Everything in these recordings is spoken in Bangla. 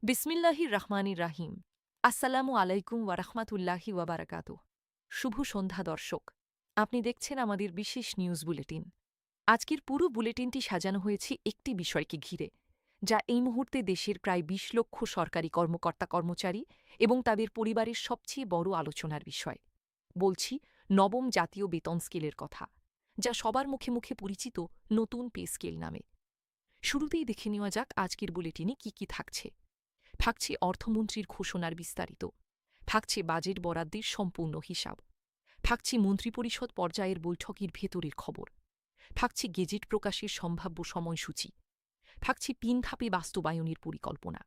বিসমিল্লাহির রহমানির রাহিম। আসসালামু আলাইকুম ওয়ারাহমাতুল্লাহি ওয়াবারাকাতুহ। শুভ সন্ধ্যা দর্শক। আপনি দেখছেন আমাদের বিশেষ নিউজ বুলেটিন। আজকের পুরো বুলেটিনটি সাজানো হয়েছে একটি বিষয়কে ঘিরে, যা এই মুহূর্তে দেশের প্রায় ২০ লক্ষ সরকারি কর্মকর্তা কর্মচারী এবং তাদের পরিবারের সবচেয়ে বড় আলোচনার বিষয়। বলছি নবম জাতীয় বেতন স্কেলের কথা, যা সবার মুখে মুখে পরিচিত নতুন পে স্কেল নামে। শুরুতেই দেখে নেওয়া যাক আজকের বুলেটিনে কি কি থাকছে। থাকছে অর্থমন্ত্রীর ঘোষণার বিস্তারিত, থাকছে বাজেট বরাদ্দের সম্পূর্ণ হিসাব, থাকছে মন্ত্রিপরিষদ পর্যায়ের বৈঠকের ভেতরের খবর, থাকছে গেজেট প্রকাশের সম্ভাব্য সময়সূচি, থাকছে ৩ ধাপে বাস্তবায়নের পরিকল্পনা,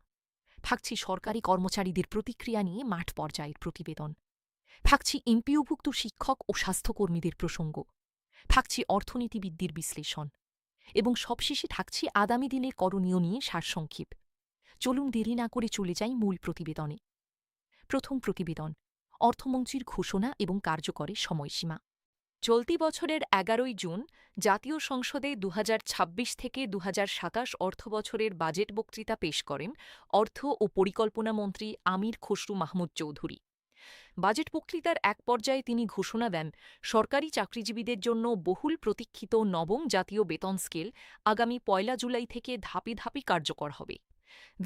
থাকছে সরকারি কর্মচারীদের প্রতিক্রিয়া নিয়ে মাঠ পর্যায়ের প্রতিবেদন, থাকছে এমপিওভুক্ত শিক্ষক ও স্বাস্থ্যকর্মীদের প্রসঙ্গ, থাকছে অর্থনীতিবিদদের বিশ্লেষণ এবং সবশেষে থাকছে আগামী দিনের করণীয় নিয়ে সারসংক্ষেপ। চলুন দেরি না করে চলে যাই মূল প্রতিবেদনে। প্রথম প্রতিবেদন, অর্থমন্ত্রীর ঘোষণা এবং কার্যকরের সময়সীমা। চলতি বছরের ১১ই জুন জাতীয় সংসদে ২০২৬ থেকে ২০২৭ অর্থবছরের বাজেট বক্তৃতা পেশ করেন অর্থ ও পরিকল্পনা মন্ত্রী আমির খসরু মাহমুদ চৌধুরী। বাজেট বক্তৃতার এক পর্যায়ে তিনি ঘোষণা দেন, সরকারি চাকরিজীবীদের জন্য বহুল প্রতীক্ষিত নবম জাতীয় বেতন স্কেল আগামী ১ জুলাই থেকে ধাপে ধাপে কার্যকর হবে।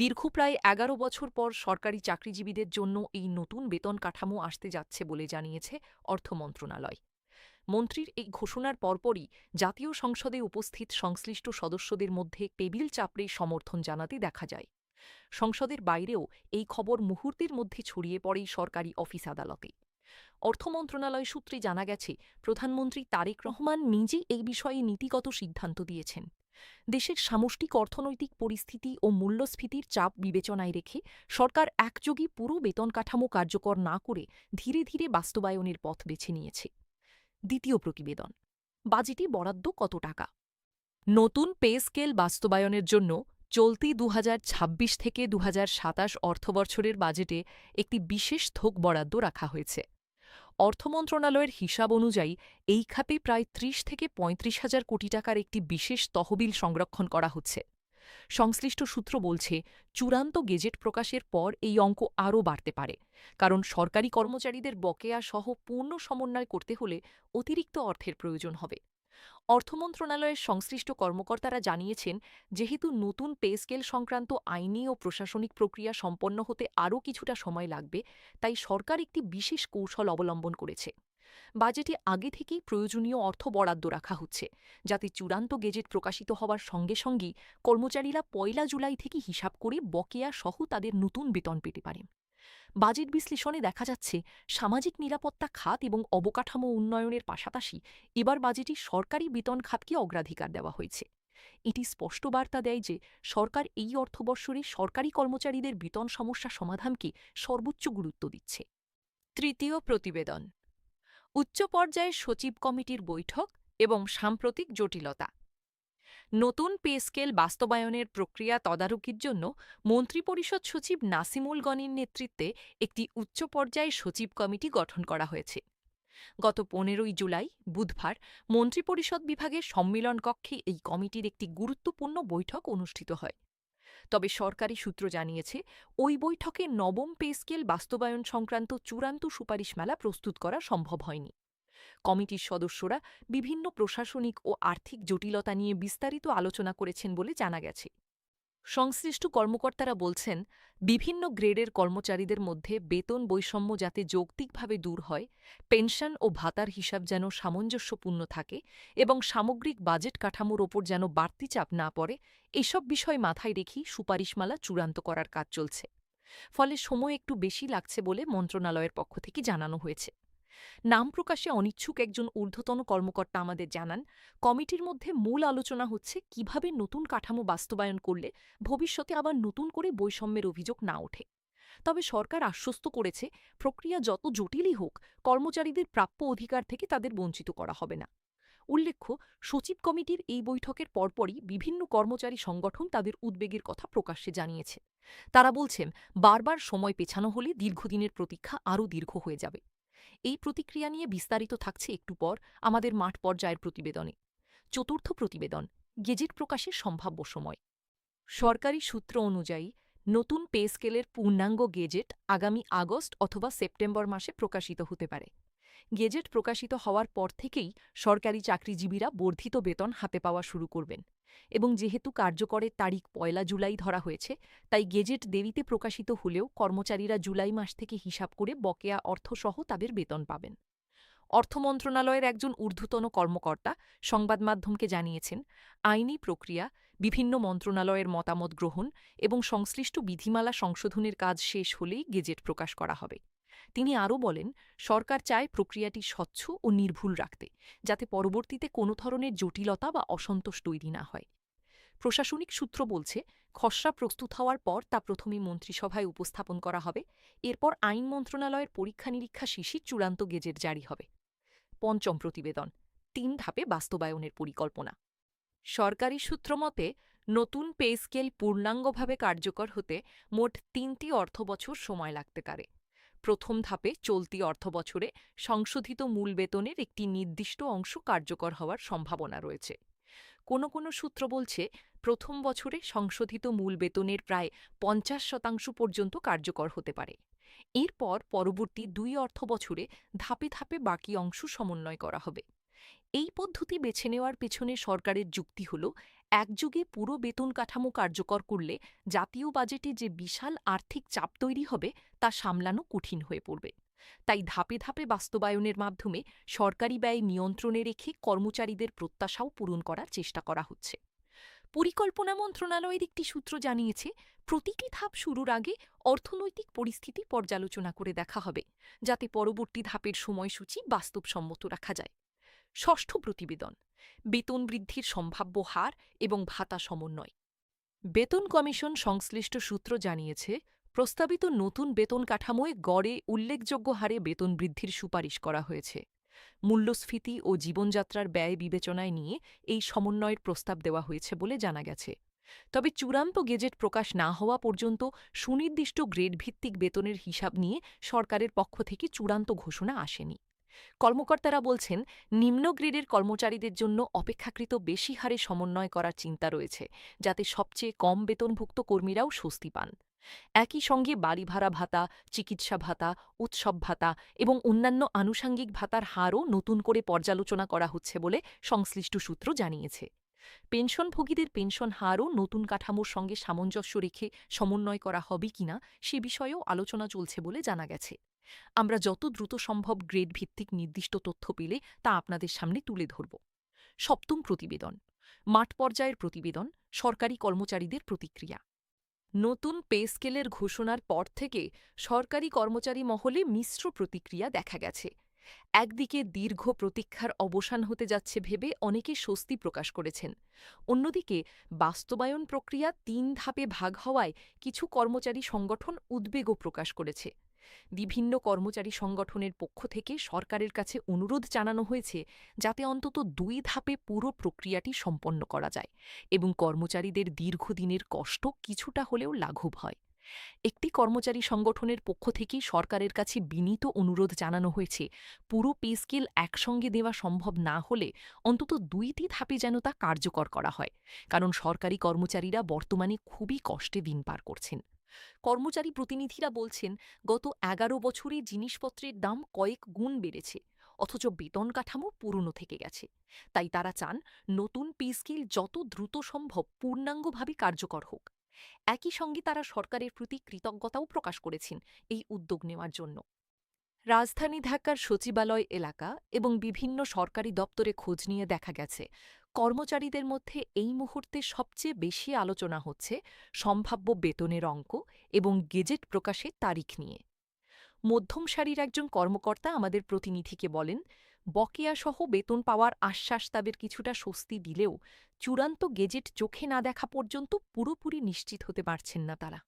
দীর্ঘ প্রায় ১১ বছর পর সরকারি চাকরিজীবীদের জন্য এই নতুন বেতন কাঠামো আসতে যাচ্ছে বলে জানিয়েছে অর্থ মন্ত্রণালয়। মন্ত্রীর এই ঘোষণার পরপরই জাতীয় সংসদে উপস্থিত সংশ্লিষ্ট সদস্যদের মধ্যে টেবিল চাপড়ে সমর্থন জানাতে দেখা যায়। সংসদের বাইরেও এই খবর মুহূর্তের মধ্যে ছড়িয়ে পড়ে সরকারি অফিস আদালতে। অর্থ মন্ত্রণালয় সূত্রে জানা গেছে, প্রধানমন্ত্রী তারেক রহমান নিজেই এই বিষয়ে নীতিগত সিদ্ধান্ত দিয়েছেন। দেশের সামষ্টিক অর্থনৈতিক পরিস্থিতি ও মূল্যস্ফীতির চাপ বিবেচনায় রেখে সরকার একযোগে পুরো বেতন কাঠামো কার্যকর না করে ধীরে ধীরে বাস্তবায়নের পথ বেছে নিয়েছে। দ্বিতীয় প্রতিবেদন, বাজেটে বরাদ্দ কত টাকা। নতুন পে স্কেল বাস্তবায়নের জন্য চলতি ২০২৬ থেকে ২০২৭ অর্থবছরের বাজেটে একটি বিশেষ থোক বরাদ্দ রাখা হয়েছে। অর্থ মন্ত্রণালয়ের হিসাব অনুযায়ী এই খাতে প্রায় ৩০ থেকে ৩৫,০০০ কোটি টাকার একটি বিশেষ তহবিল সংরক্ষণ করা হচ্ছে। সংশ্লিষ্ট সূত্র বলছে, চূড়ান্ত গেজেট প্রকাশের পর এই অঙ্ক আরও বাড়তে পারে, কারণ সরকারি কর্মচারীদের বকেয়া সহ পূর্ণ সমন্বয় করতে হলে অতিরিক্ত অর্থের প্রয়োজন হবে। অর্থ মন্ত্রণালয়ের সংশ্লিষ্ট কর্মকর্তারা জানিয়েছেন, যেহেতু নতুন পে স্কেল সংক্রান্ত আইনি ও প্রশাসনিক প্রক্রিয়া সম্পন্ন হতে আরও কিছুটা সময় লাগবে, তাই সরকার একটি বিশেষ কৌশল অবলম্বন করেছে। বাজেটে আগে থেকেই প্রয়োজনীয় অর্থ বরাদ্দ রাখা হচ্ছে, যাতে চূড়ান্ত গেজেট প্রকাশিত হওয়ার সঙ্গে সঙ্গেই কর্মচারীরা ১ জুলাই থেকে হিসাব করে বকেয়া সহ তাদের নতুন বেতন পেতে পারেন। বাজেট বিশ্লেষণে দেখা যাচ্ছে, সামাজিক নিরাপত্তা খাত এবং অবকাঠামো উন্নয়নের পাশাপাশি এবার বাজেটে সরকারি বেতন খাতকে অগ্রাধিকার দেওয়া হয়েছে। এটি স্পষ্ট বার্তা দেয় যে সরকার এই অর্থবর্ষরে সরকারি কর্মচারীদের বেতন সমস্যা সমাধানকে সর্বোচ্চ গুরুত্ব দিচ্ছে। তৃতীয় প্রতিবেদন, উচ্চ পর্যায়ের সচিব কমিটির বৈঠক এবং সাম্প্রতিক জটিলতা। নতুন পে স্কেল বাস্তবায়নের প্রক্রিয়া তদারকির জন্য মন্ত্রিপরিষদ সচিব নাসিমুল গনির নেতৃত্বে একটি উচ্চ পর্যায়ের সচিব কমিটি গঠন করা হয়েছে। গত ১৫ই জুলাই বুধবার মন্ত্রিপরিষদ বিভাগের সম্মেলন কক্ষে এই কমিটির একটি গুরুত্বপূর্ণ বৈঠক অনুষ্ঠিত হয়। তবে সরকারি সূত্র জানিয়েছে, ওই বৈঠকে নবম পে স্কেল বাস্তবায়ন সংক্রান্ত চূড়ান্ত সুপারিশমালা প্রস্তুত করা সম্ভব হয়নি। কমিটির সদস্যরা বিভিন্ন প্রশাসনিক ও আর্থিক জটিলতা নিয়ে বিস্তারিত আলোচনা করেছেন বলে জানা গেছে। সংশ্লিষ্ট কর্মকর্তারা বলছেন, বিভিন্ন গ্রেডের কর্মচারীদের মধ্যে বেতন বৈষম্য যাতে যৌক্তিকভাবে দূর হয়, পেনশন ও ভাতার হিসাব যেন সামঞ্জস্যপূর্ণ থাকে এবং সামগ্রিক বাজেট কাঠামোর ওপর যেন বাড়তি চাপ না পড়ে, এসব বিষয় মাথায় রেখেই সুপারিশমালা চূড়ান্ত করার কাজ চলছে। ফলে সময় একটু বেশি লাগছে বলে মন্ত্রণালয়ের পক্ষ থেকে জানানো হয়েছে। নাম প্রকাশে অনিচ্ছুক একজন ঊর্ধ্বতন কর্মকর্তা আমাদের জানান, কমিটির মধ্যে মূল আলোচনা হচ্ছে কিভাবে নতুন কাঠামো বাস্তবায়ন করলে ভবিষ্যতে আবার নতুন করে বৈষম্যের অভিযোগ না ওঠে। তবে সরকার আশ্বস্ত করেছে, প্রক্রিয়া যত জটিলই হোক, কর্মচারীদের প্রাপ্য অধিকার থেকে তাদের বঞ্চিত করা হবে না। উল্লেখ্য, সচিব কমিটির এই বৈঠকের পরপরই বিভিন্ন কর্মচারী সংগঠন তাদের উদ্বেগের কথা প্রকাশ্যে জানিয়েছে। তারা বলছেন, বারবার সময় পেছানো হলে দীর্ঘদিনের প্রতীক্ষা আরও দীর্ঘ হয়ে যাবে। এই প্রতিক্রিয়া নিয়ে বিস্তারিত থাকছে একটু পর আমাদের মাঠ পর্যায়ের প্রতিবেদনে। চতুর্থ প্রতিবেদন, গেজেট প্রকাশের সম্ভাব্য সময়। সরকারি সূত্র অনুযায়ী নতুন পে স্কেলের পূর্ণাঙ্গ গেজেট আগামী আগস্ট অথবা সেপ্টেম্বর মাসে প্রকাশিত হতে পারে। গেজেট প্রকাশিত হওয়ার পর থেকেই সরকারি চাকরিজীবীরা বর্ধিত বেতন হাতে পাওয়া শুরু করবেন এবং যেহেতু কার্যকরের তারিখ ১ জুলাই ধরা হয়েছে, তাই গেজেট দেরিতে প্রকাশিত হলেও কর্মচারীরা জুলাই মাস থেকে হিসাব করে বকেয়া অর্থসহ তাদের বেতন পাবেন। অর্থ মন্ত্রণালয়ের একজন ঊর্ধ্বতন কর্মকর্তা সংবাদমাধ্যমকে জানিয়েছেন, আইনি প্রক্রিয়া, বিভিন্ন মন্ত্রণালয়ের মতামত গ্রহণ এবং সংশ্লিষ্ট বিধিমালা সংশোধনের কাজ শেষ হলেই গেজেট প্রকাশ করা হবে। তিনি আরও বলেন, সরকার চায় প্রক্রিয়াটি স্বচ্ছ ও নির্ভুল রাখতে, যাতে পরবর্তীতে কোনো ধরনের জটিলতা বা অসন্তোষ তৈরি না হয়। প্রশাসনিক সূত্র বলছে, খসড়া প্রস্তুত হওয়ার পর তা প্রথমে মন্ত্রিসভায় উপস্থাপন করা হবে, এরপর আইন মন্ত্রণালয়ের পরীক্ষা নিরীক্ষা শেষে চূড়ান্ত গেজেট জারি হবে। পঞ্চম প্রতিবেদন, ৩ ধাপে বাস্তবায়নের পরিকল্পনা। সরকারি সূত্র মতে, নতুন পে স্কেল পূর্ণাঙ্গভাবে কার্যকর হতে মোট ৩টি অর্থবছর সময় লাগতে পারে। প্রথম ধাপে চলতি অর্থবছরে সংশোধিত মূল বেতনের একটি নির্দিষ্ট অংশ কার্যকর হওয়ার সম্ভাবনা রয়েছে। কোনো সূত্র বলছে, প্রথম বছরে সংশোধিত মূল বেতনের প্রায় ৫০% পর্যন্ত কার্যকর হতে পারে। এরপর পরবর্তী ২ অর্থবছরে ধাপে ধাপে বাকি অংশ সমন্বয় করা হবে। এই পদ্ধতি বেছে নেওয়ার পেছনে সরকারের যুক্তি হল, একযোগে পুরো বেতন কাঠামো কার্যকর করলে জাতীয় বাজেটে যে বিশাল আর্থিক চাপ তৈরি হবে তা সামলানো কঠিন হয়ে পড়বে। তাই ধাপে ধাপে বাস্তবায়নের মাধ্যমে সরকারি ব্যয় নিয়ন্ত্রণে রেখে কর্মচারীদের প্রত্যাশাও পূরণ করার চেষ্টা করা হচ্ছে। পরিকল্পনা মন্ত্রণালয়ের একটি সূত্র জানিয়েছে, প্রতিটি ধাপ শুরুর আগে অর্থনৈতিক পরিস্থিতি পর্যালোচনা করে দেখা হবে, যাতে পরবর্তী ধাপের সময়সূচি বাস্তবসম্মত রাখা যায়। ষষ্ঠ প্রতিবেদন, বেতন বৃদ্ধির সম্ভাব্য হার এবং ভাতা সমন্বয়। বেতন কমিশন সংশ্লিষ্ট সূত্র জানিয়েছে, প্রস্তাবিত নতুন বেতন কাঠামোয় গড়ে উল্লেখযোগ্য হারে বেতন বৃদ্ধির সুপারিশ করা হয়েছে। মূল্যস্ফীতি ও জীবনযাত্রার ব্যয় বিবেচনায় নিয়ে এই সমন্বয়ের প্রস্তাব দেওয়া হয়েছে বলে জানা গেছে। তবে চূড়ান্ত গেজেট প্রকাশ না হওয়া পর্যন্ত সুনির্দিষ্ট গ্রেডভিত্তিক বেতনের হিসাব নিয়ে সরকারের পক্ষ থেকে চূড়ান্ত ঘোষণা আসেনি। কর্মকর্তারা বলছেন, নিম্ন গ্রেডের কর্মচারীদের জন্য অপেক্ষাকৃত বেশি হারে সমন্বয় করার চিন্তা রয়েছে, যাতে সবচেয়ে কম বেতনভুক্ত কর্মীরাও স্বস্তি পান। একই সঙ্গে বাড়ি ভাড়া ভাতা, চিকিৎসা ভাতা, উৎসব ভাতা এবং অন্যান্য আনুষাঙ্গিক ভাতার হারও নতুন করে পর্যালোচনা করা হচ্ছে বলে সংশ্লিষ্ট সূত্র জানিয়েছে। পেনশনভোগীদের পেনশন হারও নতুন কাঠামোর সঙ্গে সামঞ্জস্য রেখে সমন্বয় করা হবে কিনা সে বিষয়েও আলোচনা চলছে বলে জানা গেছে। আমরা যত দ্রুত সম্ভব গ্রেড ভিত্তিক নির্দিষ্ট তথ্য পেলে তা আপনাদের সামনে তুলে ধরব। সপ্তম প্রতিবেদন, মাঠ পর্যায়ের প্রতিবেদন, সরকারি কর্মচারীদের প্রতিক্রিয়া। নতুন পে স্কেলের ঘোষণার পর থেকে সরকারি কর্মচারী মহলে মিশ্র প্রতিক্রিয়া দেখা গেছে। একদিকে দীর্ঘ প্রতীক্ষার অবসান হতে যাচ্ছে ভেবে অনেকে স্বস্তি প্রকাশ করেছেন। অন্যদিকে বাস্তবায়ন প্রক্রিয়া ৩ ধাপে ভাগ হওয়ায় কিছু কর্মচারী সংগঠন উদ্বেগও প্রকাশ করেছে। বিভিন্ন কর্মচারী সংগঠনের পক্ষ থেকে সরকারের কাছে অনুরোধ জানানো হয়েছে, যাতে অন্তত ২ ধাপে পুরো প্রক্রিয়াটি সম্পন্ন করা যায় এবং কর্মচারীদের দীর্ঘদিনের কষ্ট কিছুটা হলেও লাঘব হয়। একটি কর্মচারী সংগঠনের পক্ষ থেকেই সরকারের কাছে বিনীত অনুরোধ জানানো হয়েছে, পুরো পে স্কেল একসঙ্গে দেওয়া সম্ভব না হলে অন্তত ২টি ধাপে যেন তা কার্যকর করা হয়, কারণ সরকারি কর্মচারীরা বর্তমানে খুবই কষ্টে দিন পার করছেন। কর্মচারী প্রতিনিধিরা বলছেন, গত ১১ বছরে জিনিসপত্রের দাম কয়েক গুণ বেড়েছে, অথচ বেতন কাঠামো পুরনো থেকে গেছে। তাই তারা চান নতুন পে স্কেল যত দ্রুত সম্ভব পূর্ণাঙ্গভাবে কার্যকর হোক। একই সঙ্গে তারা সরকারের প্রতি কৃতজ্ঞতাও প্রকাশ করেছেন এই উদ্যোগ নেওয়ার জন্য। রাজধানী ঢাকার সচিবালয় এলাকা এবং বিভিন্ন সরকারি দপ্তরে খোঁজ নিয়ে দেখা গেছে, কর্মচারীদের মধ্যে এই মুহূর্তে সবচেয়ে বেশি আলোচনা হচ্ছে সম্ভাব্য বেতনের অঙ্ক এবং গেজেট প্রকাশের তারিখ নিয়ে। মধ্যম সারির একজন কর্মকর্তা আমাদের প্রতিনিধিকে বলেন, বকেয়াসহ বেতন পাওয়ার আশ্বাস তাদের কিছুটা স্বস্তি দিলেও চূড়ান্ত গেজেট চোখে না দেখা পর্যন্ত পুরোপুরি নিশ্চিত হতে পারছেন না তারা।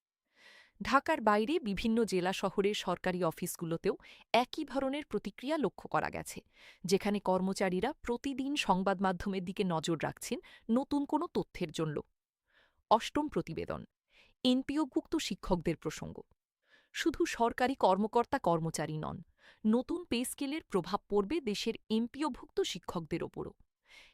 ঢাকার বাইরে বিভিন্ন জেলা শহরের সরকারি অফিসগুলোতেও একই ধরনের প্রতিক্রিয়া লক্ষ্য করা গেছে, যেখানে কর্মচারীরা প্রতিদিন সংবাদ মাধ্যমের দিকে নজর রাখছেন নতুন কোনো তথ্যের জন্য। অষ্টম প্রতিবেদন, এনপিওভুক্ত শিক্ষকদের প্রসঙ্গ। শুধু সরকারি কর্মকর্তা কর্মচারী নন, নতুন পে স্কেলের প্রভাব পড়বে দেশের এমপিওভুক্ত শিক্ষকদের ওপরও।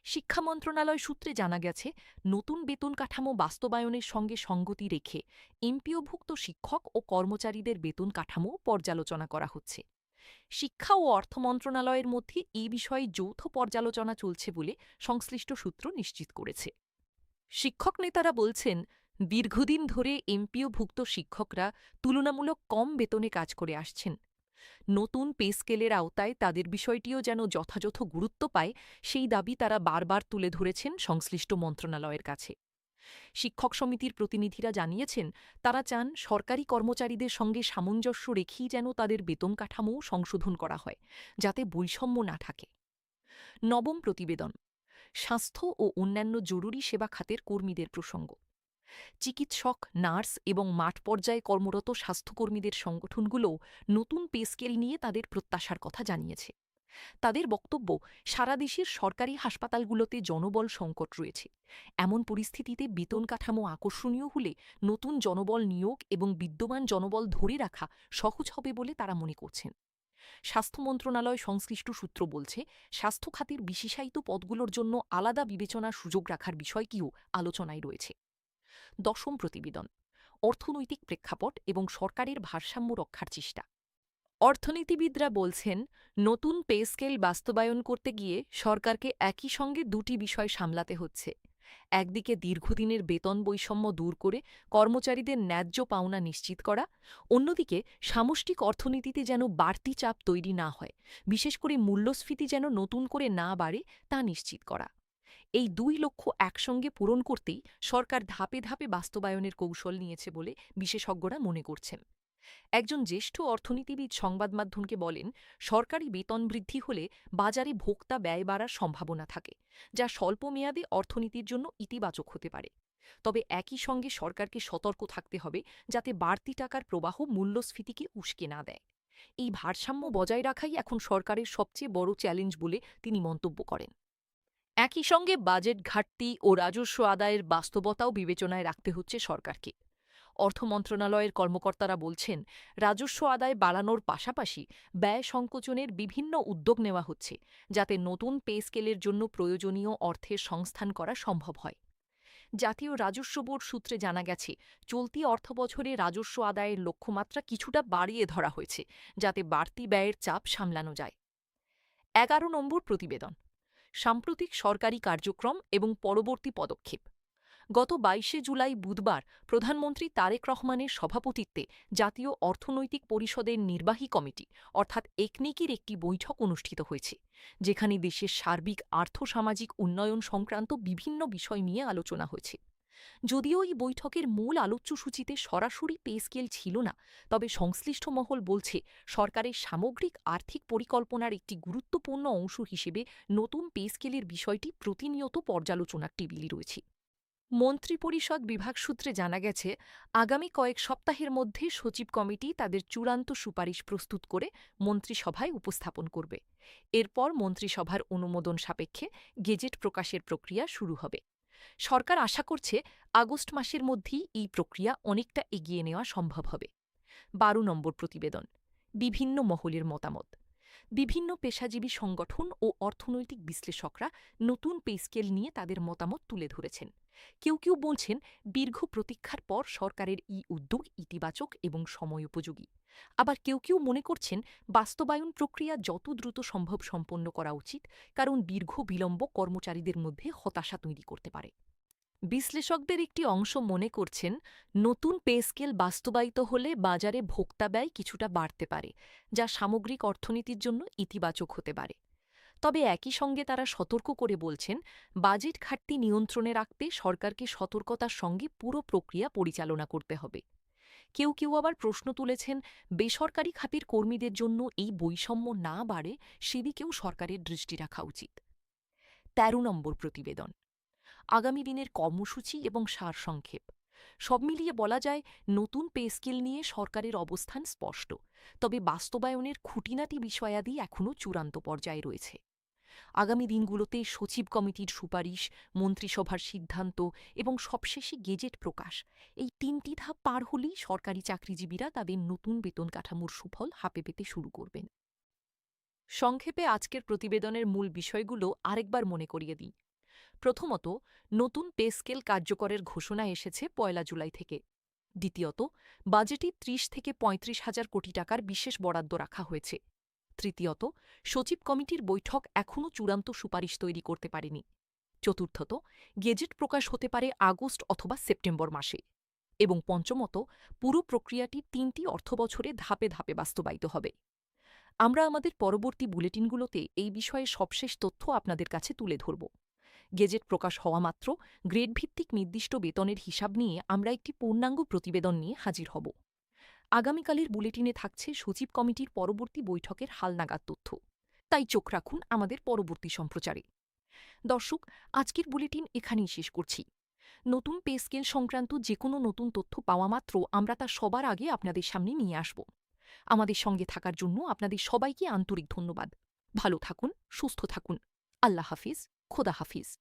শিক্ষা মন্ত্রণালয় সূত্রে জানা গেছে, নতুন বেতন কাঠামো বাস্তবায়নের সঙ্গে সঙ্গতি রেখে এমপিওভুক্ত শিক্ষক ও কর্মচারীদের বেতন কাঠামো পর্যালোচনা করা হচ্ছে। শিক্ষা ও অর্থ মন্ত্রণালয়ের মধ্যে এই বিষয়ে যৌথ পর্যালোচনা চলছে বলে সংশ্লিষ্ট সূত্র নিশ্চিত করেছে। শিক্ষক নেতারা বলছেন, দীর্ঘদিন ধরে এমপিওভুক্ত শিক্ষকরা তুলনামূলক কম বেতনে কাজ করে আসছেন। নতুন পে স্কেলের আওতায় তাদের বিষয়টিও যেন যথাযথ গুরুত্ব পায়, সেই দাবি তারা বারবার তুলে ধরেছেন সংশ্লিষ্ট মন্ত্রণালয়ের কাছে। শিক্ষক সমিতির প্রতিনিধিরা জানিয়েছেন, তারা চান সরকারি কর্মচারীদের সঙ্গে সামঞ্জস্য রেখেই যেন তাদের বেতন কাঠামো সংশোধন করা হয়, যাতে বৈষম্য না থাকে। নবম প্রতিবেদন, স্বাস্থ্য ও অন্যান্য জরুরি সেবা খাতের কর্মীদের প্রসঙ্গ। চিকিৎসক, নার্স এবং মাঠ পর্যায়ে কর্মরত স্বাস্থ্যকর্মীদের সংগঠনগুলোও নতুন পে স্কেল নিয়ে তাদের প্রত্যাশার কথা জানিয়েছে। তাদের বক্তব্য, সারা দেশের সরকারি হাসপাতালগুলোতে জনবল সংকট রয়েছে। এমন পরিস্থিতিতে বেতন কাঠামো আকর্ষণীয় হলে নতুন জনবল নিয়োগ এবং বিদ্যমান জনবল ধরে রাখা সহজ হবে বলে তারা মনে করছেন। স্বাস্থ্য মন্ত্রণালয় সংশ্লিষ্ট সূত্র বলছে, স্বাস্থ্য খাতের বিশেষায়িত পদগুলোর জন্য আলাদা বিবেচনার সুযোগ রাখার বিষয়টিও আলোচনায় রয়েছে। দশম প্রতিবেদন, অর্থনৈতিক প্রেক্ষাপট এবং সরকারের ভারসাম্য রক্ষার চেষ্টা। অর্থনীতিবিদরা বলছেন, নতুন পে স্কেল বাস্তবায়ন করতে গিয়ে সরকারকে একই সঙ্গে দুটি বিষয় সামলাতে হচ্ছে। একদিকে দীর্ঘদিনের বেতন বৈষম্য দূর করে কর্মচারীদের ন্যায্য পাওনা নিশ্চিত করা, অন্যদিকে সামষ্টিক অর্থনীতিতে যেন বাড়তি চাপ তৈরি না হয়, বিশেষ করে মূল্যস্ফীতি যেন নতুন করে না বাড়ে তা নিশ্চিত করা। এই দুই লক্ষ্য একসঙ্গে পূরণ করতেই সরকার ধাপে ধাপে বাস্তবায়নের কৌশল নিয়েছে বলে বিশেষজ্ঞরা মনে করছেন। একজন জ্যেষ্ঠ অর্থনীতিবিদ সংবাদমাধ্যমকে বলেন, সরকারি বেতন বৃদ্ধি হলে বাজারে ভোক্তা ব্যয় বাড়ার সম্ভাবনা থাকে, যা স্বল্পমেয়াদে অর্থনীতির জন্য ইতিবাচক হতে পারে। তবে একই সঙ্গে সরকারকে সতর্ক থাকতে হবে যাতে বাড়তি টাকার প্রবাহ মূল্যস্ফীতিকে উস্কে না দেয়। এই ভারসাম্য বজায় রাখাই এখন সরকারের সবচেয়ে বড় চ্যালেঞ্জ বলে তিনি মন্তব্য করেন। একই সঙ্গে বাজেট ঘাটতি ও রাজস্ব আদায়ের বাস্তবতাও বিবেচনায় রাখতে হচ্ছে সরকারকে। অর্থ মন্ত্রণালয়ের কর্মকর্তারা বলছেন, রাজস্ব আদায় বাড়ানোর পাশাপাশি ব্যয় সংকোচনের বিভিন্ন উদ্যোগ নেওয়া হচ্ছে, যাতে নতুন পে স্কেলের জন্য প্রয়োজনীয় অর্থের সংস্থান করা সম্ভব হয়। জাতীয় রাজস্ব বোর্ড সূত্রে জানা গেছে, চলতি অর্থবছরে রাজস্ব আদায়ের লক্ষ্যমাত্রা কিছুটা বাড়িয়ে ধরা হয়েছে, যাতে বাড়তি ব্যয়ের চাপ সামলানো যায়। 11 নম্বর প্রতিবেদন, সাম্প্রতিক সরকারি কার্যক্রম এবং পরবর্তী পদক্ষেপ। গত 22 জুলাই বুধবার প্রধানমন্ত্রী তারেক রহমানের সভাপতিত্বে জাতীয় অর্থনৈতিক পরিষদের নির্বাহী কমিটি অর্থাৎ একনেকের একটি বৈঠক অনুষ্ঠিত হয়েছে, যেখানে দেশের সার্বিক আর্থসামাজিক উন্নয়ন সংক্রান্ত বিভিন্ন বিষয় নিয়ে আলোচনা হয়েছে। যদিও এই বৈঠকের মূল আলোচ্যসূচিতে সরাসরি পে স্কেল ছিল না, তবে সংশ্লিষ্ট মহল বলছে, সরকারের সামগ্রিক আর্থিক পরিকল্পনার একটি গুরুত্বপূর্ণ অংশ হিসেবে নতুন পে স্কেলের বিষয়টি প্রতিনিয়ত পর্যালোচনার টেবিলে রয়েছে। মন্ত্রিপরিষদ বিভাগ সূত্রে জানা গেছে, আগামী কয়েক সপ্তাহের মধ্যে সচিব কমিটি তাদের চূড়ান্ত সুপারিশ প্রস্তুত করে মন্ত্রিসভায় উপস্থাপন করবে। এরপর মন্ত্রিসভার অনুমোদন সাপেক্ষে গেজেট প্রকাশের প্রক্রিয়া শুরু হবে। সরকার আশা করছে, আগস্ট মাসের মধ্যেই এই প্রক্রিয়া অনেকটা এগিয়ে নেওয়া সম্ভব হবে। 12 নম্বর প্রতিবেদন, বিভিন্ন মহলের মতামত। বিভিন্ন পেশাজীবী সংগঠন ও অর্থনৈতিক বিশ্লেষকরা নতুন পে স্কেল নিয়ে তাদের মতামত তুলে ধরেছেন। কেউ কেউ বলছেন, দীর্ঘ প্রতীক্ষার পর সরকারের এই উদ্যোগ ইতিবাচক এবং সময়োপযোগী। আবার কেউ কেউ মনে করছেন, বাস্তবায়ন প্রক্রিয়া যত দ্রুত সম্ভব সম্পন্ন করা উচিত, কারণ দীর্ঘ বিলম্ব কর্মচারীদের মধ্যে হতাশা তৈরি করতে পারে। বিশ্লেষকদের একটি অংশ মনে করছেন, নতুন পে স্কেল বাস্তবায়িত হলে বাজারে ভোক্তা ব্যয় কিছুটা বাড়তে পারে, যা সামগ্রিক অর্থনীতির জন্য ইতিবাচক হতে পারে। তবে একই সঙ্গে তারা সতর্ক করে বলছেন, বাজেট ঘাটতি নিয়ন্ত্রণে রাখতে সরকারকে সতর্কতার সঙ্গে পুরো প্রক্রিয়া পরিচালনা করতে হবে। কেউ কেউ আবার প্রশ্ন তুলেছেন, বেসরকারি খাতের কর্মীদের জন্য এই বৈষম্য না বাড়ে সেদিকেও সরকারের দৃষ্টি রাখা উচিত। 13 নম্বর প্রতিবেদন, আগামী দিনের কর্মসূচি এবং সারসংক্ষেপ। সব মিলিয়ে বলা যায়, নতুন পে স্কেল নিয়ে সরকারের অবস্থান স্পষ্ট, তবে বাস্তবায়নের খুঁটিনাটি বিষয়াদি এখনও চূড়ান্ত পর্যায়ে রয়েছে। আগামী দিনগুলোতে সচিব কমিটির সুপারিশ, মন্ত্রিসভার সিদ্ধান্ত এবং সবশেষে গেজেট প্রকাশ, এই 3টি ধাপ পার হলেই সরকারি চাকরিজীবীরা তাদের নতুন বেতন কাঠামোর সুফল হাতে পেতে শুরু করবেন। সংক্ষেপে আজকের প্রতিবেদনের মূল বিষয়গুলো আরেকবার মনে করিয়ে দিই। প্রথমত, নতুন পে স্কেল কার্যকরের ঘোষণা এসেছে ১ জুলাই থেকে। দ্বিতীয়ত, বাজেটে ৩০ থেকে ৩৫,০০০ কোটি টাকার বিশেষ বরাদ্দ রাখা হয়েছে। তৃতীয়ত, সচিব কমিটির বৈঠক এখনও চূড়ান্ত সুপারিশ তৈরি করতে পারেনি। চতুর্থত, গেজেট প্রকাশ হতে পারে আগস্ট অথবা সেপ্টেম্বর মাসে। এবং পঞ্চমত, পুরো প্রক্রিয়াটি ৩টি অর্থবছরে ধাপে ধাপে বাস্তবায়িত হবে। আমরা আমাদের পরবর্তী বুলেটিনগুলোতে এই বিষয়ে সবশেষ তথ্য আপনাদের কাছে তুলে ধরব। গেজেট প্রকাশ হওয়া মাত্র গ্রেডভিত্তিক নির্দিষ্ট বেতনের হিসাব নিয়ে আমরা একটি পূর্ণাঙ্গ প্রতিবেদন নিয়ে হাজির হব। আগামীকালের বুলেটিনে থাকছে সচিব কমিটির পরবর্তী বৈঠকের হালনাগাদ তথ্য। তাই চোখ রাখুন আমাদের পরবর্তী সম্প্রচারে। দর্শক, আজকের বুলেটিন এখানেই শেষ করছি। নতুন পে স্কেল সংক্রান্ত যে কোনো নতুন তথ্য পাওয়া মাত্র আমরা তা সবার আগে আপনাদের সামনে নিয়ে আসব। আমাদের সঙ্গে থাকার জন্য আপনাদের সবাইকে আন্তরিক ধন্যবাদ। ভালো থাকুন, সুস্থ থাকুন। আল্লাহ হাফিজ, খোদা হাফিজ।